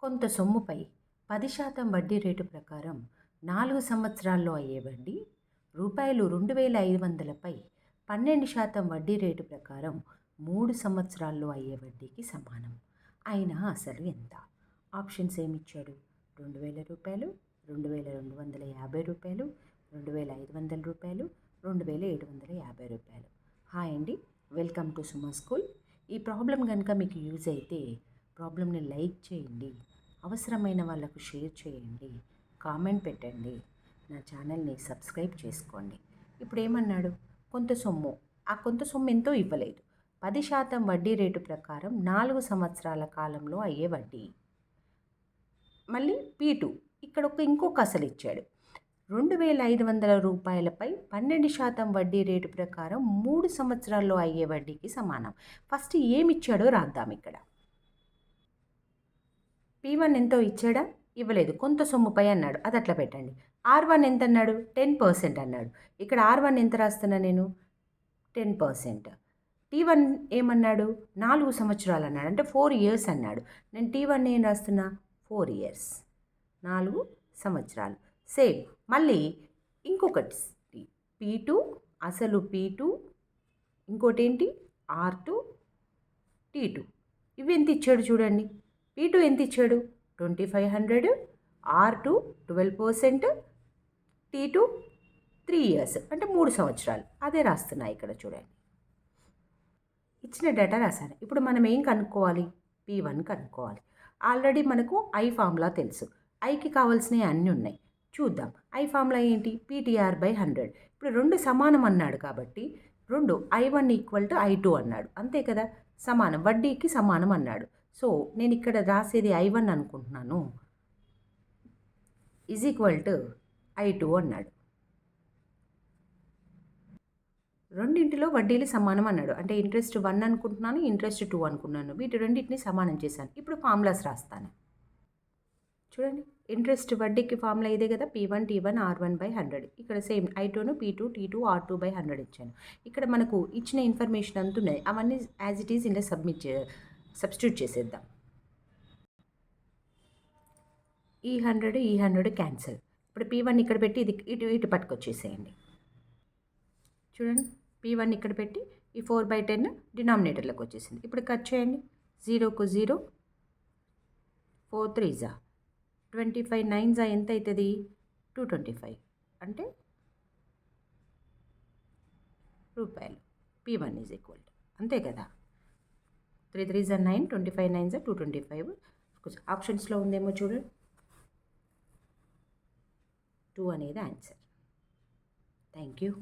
కొంత సొమ్ముపై 10% వడ్డీ రేటు ప్రకారం 4 సంవత్సరాల్లో అయ్యే వడ్డీ రూపాయలు 2500పై 12% వడ్డీ రేటు ప్రకారం 3 సంవత్సరాల్లో అయ్యే వడ్డీకి సమానం. అయినా అసలు ఎంత? ఆప్షన్స్ ఏమిచ్చాడు? 2000 రూపాయలు, 2250 రూపాయలు, 2500 రూపాయలు, 2750 రూపాయలు. హాయ్ అండి, వెల్కమ్ టు సుమా స్కూల్. ఈ ప్రాబ్లం కనుక మీకు యూజ్ అయితే ప్రాబ్లమ్ని లైక్ చేయండి, అవసరమైన వాళ్ళకు షేర్ చేయండి, కామెంట్ పెట్టండి, నా ఛానల్ని సబ్స్క్రైబ్ చేసుకోండి. ఇప్పుడు ఏమన్నాడు? కొంత సొమ్ము, ఆ కొంత సొమ్ము ఎంతో ఇవ్వలేదు. 10% వడ్డీ రేటు ప్రకారం 4 సంవత్సరాల కాలంలో అయ్యే వడ్డీ. మళ్ళీ P2 ఇక్కడ ఇంకొక అసలు ఇచ్చాడు. 2500 రూపాయలపై 12% వడ్డీ రేటు ప్రకారం 3 సంవత్సరాల్లో అయ్యే వడ్డీకి సమానం. ఫస్ట్ ఏమిచ్చాడో రాద్దాం. ఇక్కడ P1 ఎంతో ఇచ్చాడా? ఇవ్వలేదు. కొంత సొమ్ముపై అన్నాడు, అది అట్లా పెట్టండి. R1 ఎంత అన్నాడు? 10% అన్నాడు. ఇక్కడ R1 ఎంత రాస్తున్నా నేను? 10%. T1 ఏమన్నాడు? 4 సంవత్సరాలు అన్నాడు, అంటే 4 years అన్నాడు. నేను T1 ఏం రాస్తున్నా? 4 years, 4 సంవత్సరాలు. సేమ్. మళ్ళీ ఇంకొకటి P2, అసలు P2, ఇంకోటి ఏంటి? R2, T2. ఇవి ఎంత ఇచ్చాడు చూడండి. P2 ఎంత ఇచ్చాడు? 2500, R2 12%, T2 3 years, అంటే 3 సంవత్సరాలు. అదే రాస్తున్నా ఇక్కడ చూడండి. ఇచ్చిన డేటా రాశాను. ఇప్పుడు మనం ఏం కనుక్కోవాలి? P1 కనుక్కోవాలి. ఆల్రెడీ మనకు I ఫార్ములా తెలుసు. ఐకి కావాల్సినవి అన్నీ ఉన్నాయి, చూద్దాం. I ఫార్ములా ఏంటి? PTR/100. ఇప్పుడు 2 సమానం అన్నాడు కాబట్టి I1 = I2 అన్నాడు, అంతే కదా? సమానం, వడ్డీకి సమానం అన్నాడు. సో నేను ఇక్కడ రాసేది I1 అనుకుంటున్నాను, = I2 అన్నాడు. రెండింటిలో వడ్డీలు సమానం అన్నాడు, అంటే ఇంట్రెస్ట్ 1 అనుకుంటున్నాను, ఇంట్రెస్ట్ 2 అనుకున్నాను. వీటి రెండింటిని సమానం చేశాను. ఇప్పుడు ఫార్ములాస్ రాస్తాను చూడండి. ఇంట్రెస్ట్ వడ్డీకి ఫార్ములా ఇదే కదా, P1 T1 R1/100. ఇక్కడ సేమ్ I2ను P2 T2 R2/100 ఇచ్చాను. ఇక్కడ మనకు ఇచ్చిన ఇన్ఫర్మేషన్ అంతున్నాయి, అవన్నీ యాజ్ ఇట్ ఈజ్ ఇలా సబ్స్టిట్యూట్ చేసేద్దాం. ఈ 100 క్యాన్సిల్. ఇప్పుడు P1 ఇక్కడ పెట్టి ఇది ఇటు పట్టుకొచ్చేసేయండి. చూడండి, P1 ఇక్కడ పెట్టి ఈ 4/10 డినామినేటర్లోకి వచ్చేసింది. ఇప్పుడు కట్ చేయండి. 0కు 0, 4 3 25, 9 ఎంత అవుతుంది? 225, అంటే రూపాయలు. P1 = అంతే కదా. 3 3 9, 25 9 225. ఆప్షన్స్లో ఉందేమో చూడండి. 2 అనేది ఆన్సర్. Thank you.